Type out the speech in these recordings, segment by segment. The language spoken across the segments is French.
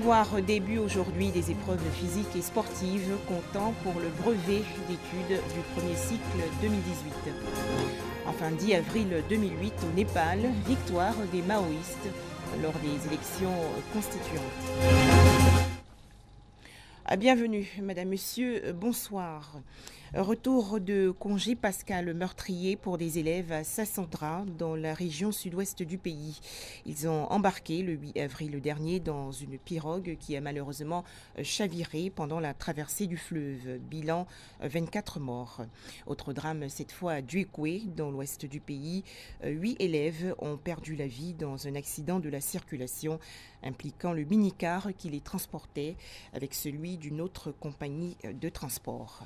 Savoir début aujourd'hui des épreuves physiques et sportives comptant pour le brevet d'études du premier cycle 2018. Enfin, 10 avril 2008 au Népal, victoire des maoïstes lors des élections constituantes. Bienvenue, Madame, Monsieur, bonsoir. Retour de congé pascal meurtrier pour des élèves à Sassandra, dans la région sud-ouest du pays. Ils ont embarqué le 8 avril dernier dans une pirogue qui a malheureusement chaviré pendant la traversée du fleuve. Bilan, 24 morts. Autre drame, cette fois à Duékoué, dans l'ouest du pays. 8 élèves ont perdu la vie dans un accident de la circulation impliquant le minicar qui les transportait avec celui d'une autre compagnie de transport.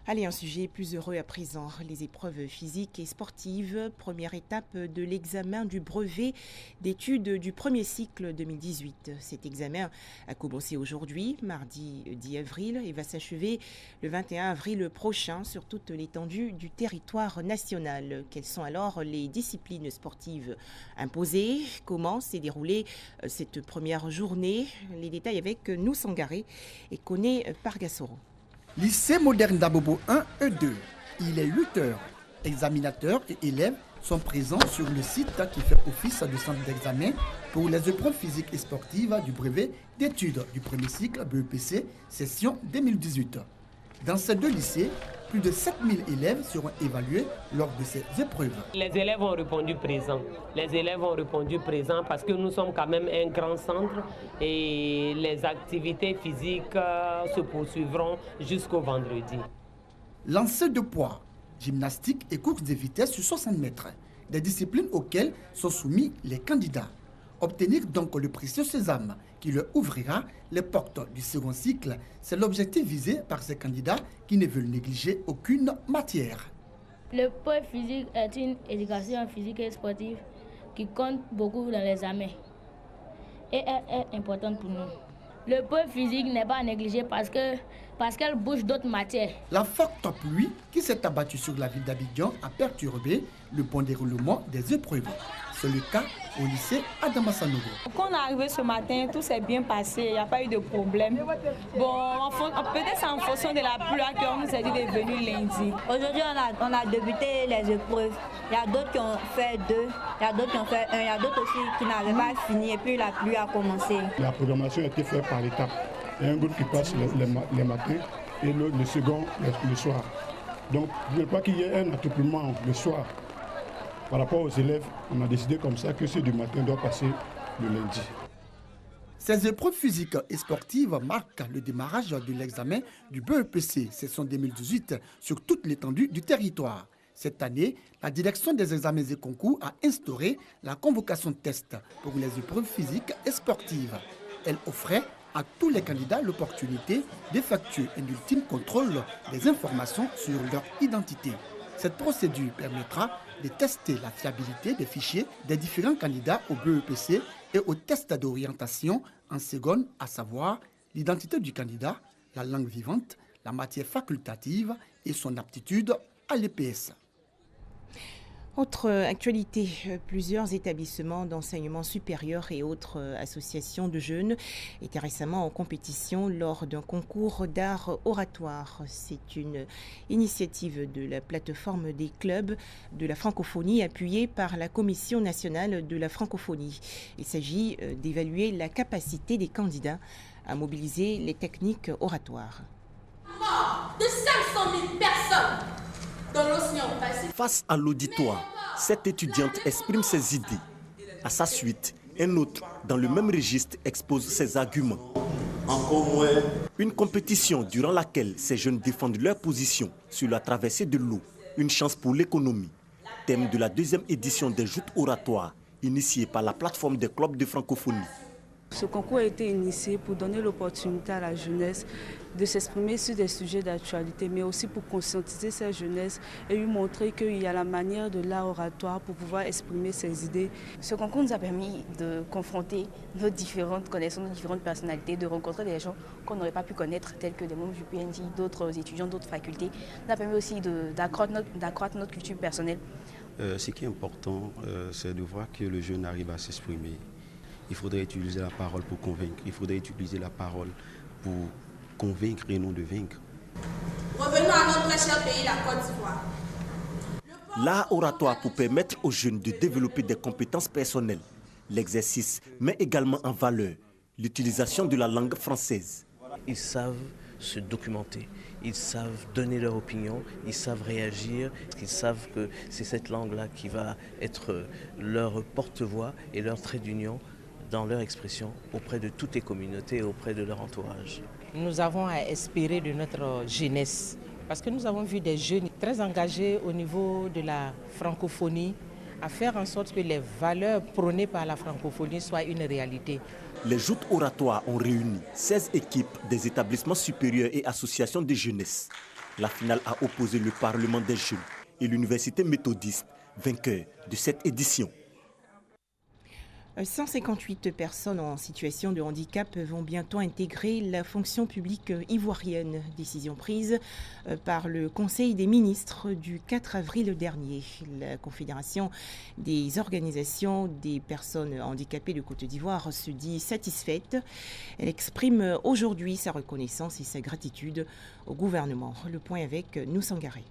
Allez, un sujet plus heureux à présent, les épreuves physiques et sportives. Première étape de l'examen du brevet d'études du premier cycle 2018. Cet examen a commencé aujourd'hui, mardi 10 avril, et va s'achever le 21 avril prochain sur toute l'étendue du territoire national. Quelles sont alors les disciplines sportives imposées? Comment s'est déroulée cette première journée? Les détails avec nous Sangaré et Koné Pargassoro. Lycée moderne d'Abobo 1 et 2. Il est 8 heures. Examinateurs et élèves sont présents sur le site qui fait office de centre d'examen pour les épreuves physiques et sportives du brevet d'études du premier cycle BEPC, session 2018. Dans ces deux lycées, plus de 7000 élèves seront évalués lors de ces épreuves. Les élèves ont répondu présent. Les élèves ont répondu présent parce que nous sommes quand même un grand centre et les activités physiques se poursuivront jusqu'au vendredi. Lancer de poids, gymnastique et course de vitesse sur 60 mètres, des disciplines auxquelles sont soumis les candidats. Obtenir donc le précieux sésame qui leur ouvrira les portes du second cycle, c'est l'objectif visé par ces candidats qui ne veulent négliger aucune matière. Le poids physique est une éducation physique et sportive qui compte beaucoup dans l'examen et est importante pour nous. Le poids physique n'est pas négligé parce qu'elle bouge d'autres matières. La forte pluie qui s'est abattue sur la ville d'Abidjan a perturbé le bon déroulement des épreuves. C'est le cas au lycée Adama Sanogo. Quand on est arrivé ce matin, tout s'est bien passé, il n'y a pas eu de problème. Bon, peut-être c'est en fonction de la pluie qu'on nous a dit de venir lundi. Aujourd'hui, on a débuté les épreuves. Il y a d'autres qui ont fait 2, il y a d'autres qui ont fait 1, il y a d'autres aussi qui n'avaient pas fini et puis la pluie a commencé. La programmation a été faite par l'étape. Il y a un groupe qui passe les matins et le second le soir. Donc, je ne veux pas qu'il y ait un attroupement le soir. Par rapport aux élèves, on a décidé comme ça que ceux du matin doivent passer le lundi. Ces épreuves physiques et sportives marquent le démarrage de l'examen du BEPC session 2018 sur toute l'étendue du territoire. Cette année, la direction des examens et concours a instauré la convocation de tests pour les épreuves physiques et sportives. Elle offrait à tous les candidats l'opportunité d'effectuer un ultime contrôle des informations sur leur identité. Cette procédure permettra de tester la fiabilité des fichiers des différents candidats au BEPC et au test d'orientation en seconde, à savoir l'identité du candidat, la langue vivante, la matière facultative et son aptitude à l'EPS. Autre actualité, plusieurs établissements d'enseignement supérieur et autres associations de jeunes étaient récemment en compétition lors d'un concours d'art oratoire. C'est une initiative de la plateforme des clubs de la francophonie appuyée par la Commission nationale de la francophonie. Il s'agit d'évaluer la capacité des candidats à mobiliser les techniques oratoires. Mort de 500 000 personnes dans l'océan Pacifique. Face à l'auditoire, cette étudiante exprime ses idées. À sa suite, un autre, dans le même registre, expose ses arguments. Une compétition durant laquelle ces jeunes défendent leur position sur la traversée de l'eau, une chance pour l'économie. Thème de la deuxième édition des joutes oratoires, initiée par la plateforme des clubs de francophonie. Ce concours a été initié pour donner l'opportunité à la jeunesse de s'exprimer sur des sujets d'actualité, mais aussi pour conscientiser cette jeunesse et lui montrer qu'il y a la manière de l'art oratoire pour pouvoir exprimer ses idées. Ce concours nous a permis de confronter nos différentes connaissances, nos différentes personnalités, de rencontrer des gens qu'on n'aurait pas pu connaître, tels que des membres du PNJ, d'autres étudiants, d'autres facultés. Ça nous a permis aussi d'accroître notre culture personnelle. Ce qui est important, c'est de voir que le jeune arrive à s'exprimer. Il faudrait utiliser la parole pour convaincre. Il faudrait utiliser la parole pour convaincre et non de vaincre. Revenons à notre très cher pays, la Côte d'Ivoire. L'art oratoire pour permettre aux jeunes de développer des compétences personnelles. L'exercice met également en valeur l'utilisation de la langue française. Ils savent se documenter, ils savent donner leur opinion, ils savent réagir, ils savent que c'est cette langue-là qui va être leur porte-voix et leur trait d'union dans leur expression auprès de toutes les communautés et auprès de leur entourage. Nous avons à espérer de notre jeunesse parce que nous avons vu des jeunes très engagés au niveau de la francophonie à faire en sorte que les valeurs prônées par la francophonie soient une réalité. Les joutes oratoires ont réuni 16 équipes des établissements supérieurs et associations de jeunesse. La finale a opposé le Parlement des jeunes et l'Université méthodiste, vainqueurs de cette édition. 158 personnes en situation de handicap vont bientôt intégrer la fonction publique ivoirienne. Décision prise par le Conseil des ministres du 4 avril dernier. La Confédération des organisations des personnes handicapées de Côte d'Ivoire se dit satisfaite. Elle exprime aujourd'hui sa reconnaissance et sa gratitude au gouvernement. Le point avec Noussangaré.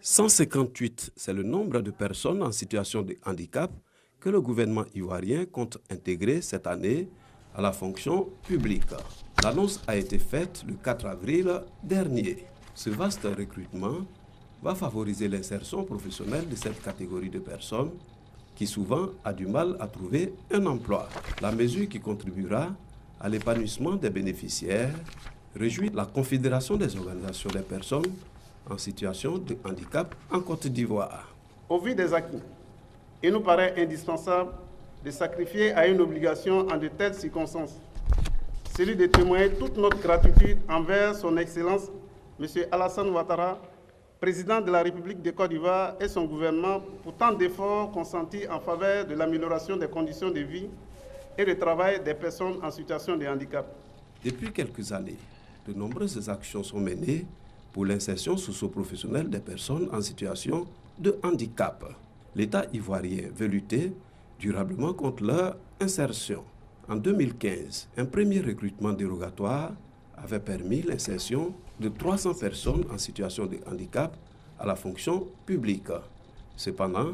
158, c'est le nombre de personnes en situation de handicap que le gouvernement ivoirien compte intégrer cette année à la fonction publique. L'annonce a été faite le 4 avril dernier. Ce vaste recrutement va favoriser l'insertion professionnelle de cette catégorie de personnes qui souvent a du mal à trouver un emploi. La mesure qui contribuera à l'épanouissement des bénéficiaires réjouit la Confédération des organisations des personnes en situation de handicap en Côte d'Ivoire. Au vu des acquis, il nous paraît indispensable de sacrifier à une obligation en de telles circonstances, celui de témoigner toute notre gratitude envers son Excellence, M. Alassane Ouattara, président de la République de Côte d'Ivoire et son gouvernement pour tant d'efforts consentis en faveur de l'amélioration des conditions de vie et de travail des personnes en situation de handicap. Depuis quelques années, de nombreuses actions sont menées pour l'insertion socio-professionnelle des personnes en situation de handicap. L'État ivoirien veut lutter durablement contre leur insertion. En 2015, un premier recrutement dérogatoire avait permis l'insertion de 300 personnes en situation de handicap à la fonction publique. Cependant,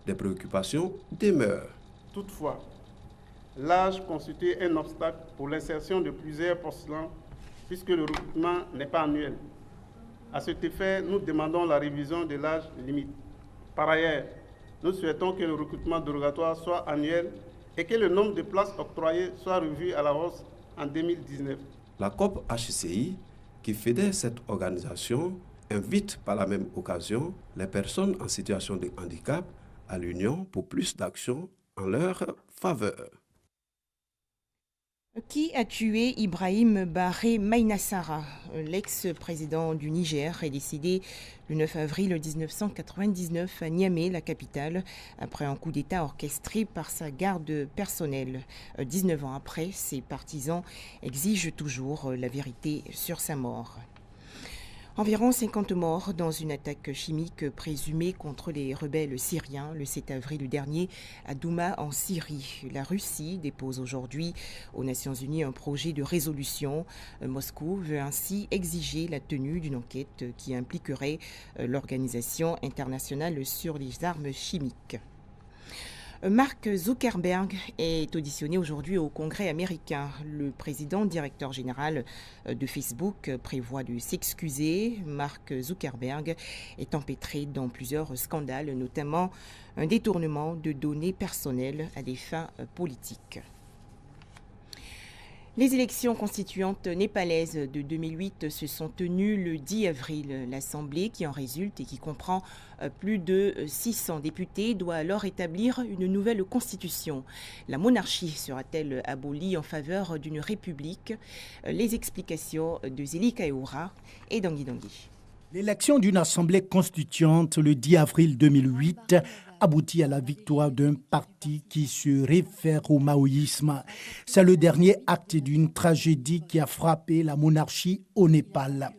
des préoccupations demeurent. Toutefois, l'âge constitue un obstacle pour l'insertion de plusieurs postulants puisque le recrutement n'est pas annuel. À cet effet, nous demandons la révision de l'âge limite. Par ailleurs, nous souhaitons que le recrutement dérogatoire soit annuel et que le nombre de places octroyées soit revu à la hausse en 2019. La COP HCI, qui fédère cette organisation, invite par la même occasion les personnes en situation de handicap à l'Union pour plus d'actions en leur faveur. Qui a tué Ibrahim Barré Maïnassara? L'ex-président du Niger est décédé le 9 avril 1999 à Niamey, la capitale, après un coup d'État orchestré par sa garde personnelle. 19 ans après, ses partisans exigent toujours la vérité sur sa mort. Environ 50 morts dans une attaque chimique présumée contre les rebelles syriens le 7 avril dernier à Douma en Syrie. La Russie dépose aujourd'hui aux Nations Unies un projet de résolution. Moscou veut ainsi exiger la tenue d'une enquête qui impliquerait l'Organisation internationale sur les armes chimiques. Mark Zuckerberg est auditionné aujourd'hui au Congrès américain. Le président directeur général de Facebook prévoit de s'excuser. Mark Zuckerberg est empêtré dans plusieurs scandales, notamment un détournement de données personnelles à des fins politiques. Les élections constituantes népalaises de 2008 se sont tenues le 10 avril. L'Assemblée qui en résulte et qui comprend plus de 600 députés doit alors établir une nouvelle constitution. La monarchie sera-t-elle abolie en faveur d'une république? Les explications de Zélie Kaioura et Dangui Dangui. L'élection d'une assemblée constituante le 10 avril 2008 aboutit à la victoire d'un parti qui se réfère au maoïsme. C'est le dernier acte d'une tragédie qui a frappé la monarchie au Népal.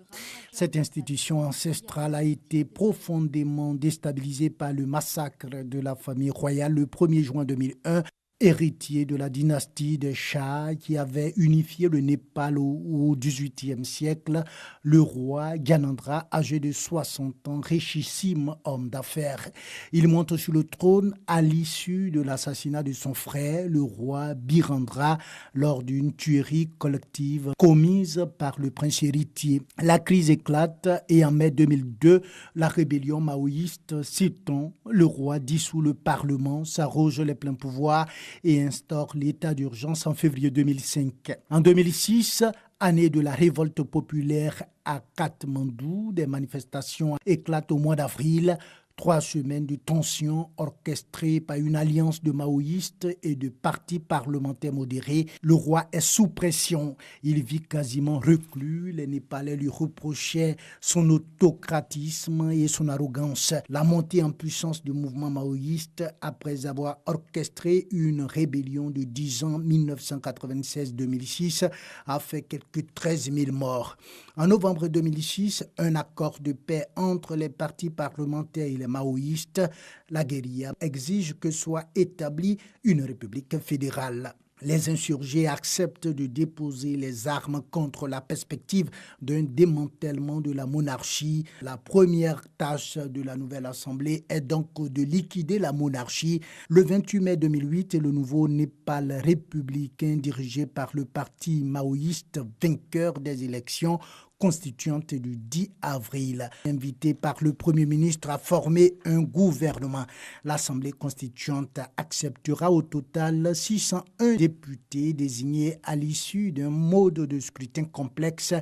Cette institution ancestrale a été profondément déstabilisée par le massacre de la famille royale le 1er juin 2001 Héritier de la dynastie des Shahs qui avait unifié le Népal au XVIIIe siècle, le roi Gyanendra, âgé de 60 ans, richissime homme d'affaires. Il monte sur le trône à l'issue de l'assassinat de son frère, le roi Birendra, lors d'une tuerie collective commise par le prince héritier. La crise éclate et en mai 2002, la rébellion maoïste s'étend. Le roi dissout le parlement, s'arroge les pleins pouvoirs et instaure l'état d'urgence en février 2005. En 2006, année de la révolte populaire à Katmandou, des manifestations éclatent au mois d'avril. 3 semaines de tensions orchestrées par une alliance de maoïstes et de partis parlementaires modérés. Le roi est sous pression. Il vit quasiment reclus. Les Népalais lui reprochaient son autocratisme et son arrogance. La montée en puissance du mouvement maoïste, après avoir orchestré une rébellion de 10 ans, 1996-2006, a fait quelques 13 000 morts. En novembre 2006, un accord de paix entre les partis parlementaires et les maoïstes, la guérilla exige que soit établie une république fédérale. Les insurgés acceptent de déposer les armes contre la perspective d'un démantèlement de la monarchie. La première tâche de la nouvelle assemblée est donc de liquider la monarchie. Le 28 mai 2008, le nouveau Népal républicain dirigé par le parti maoïste vainqueur des élections constituante du 10 avril. Invité par le Premier ministre à former un gouvernement, l'Assemblée constituante acceptera au total 601 députés désignés à l'issue d'un mode de scrutin complexe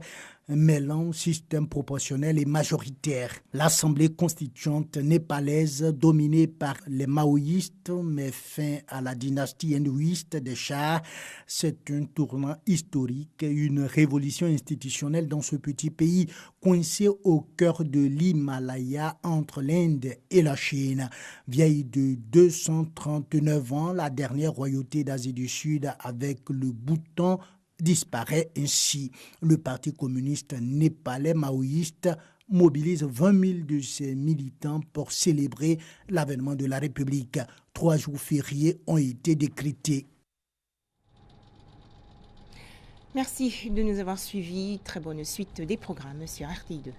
mêlant système proportionnel et majoritaire. L'Assemblée constituante népalaise, dominée par les maoïstes, met fin à la dynastie hindouiste des Shahs. C'est un tournant historique, une révolution institutionnelle dans ce petit pays coincé au cœur de l'Himalaya entre l'Inde et la Chine. Vieille de 239 ans, la dernière royauté d'Asie du Sud avec le Bhoutan disparaît ainsi. Le Parti communiste népalais maoïste mobilise 20 000 de ses militants pour célébrer l'avènement de la République. 3 jours fériés ont été décrétés. Merci de nous avoir suivis. Très bonne suite des programmes sur RTI2.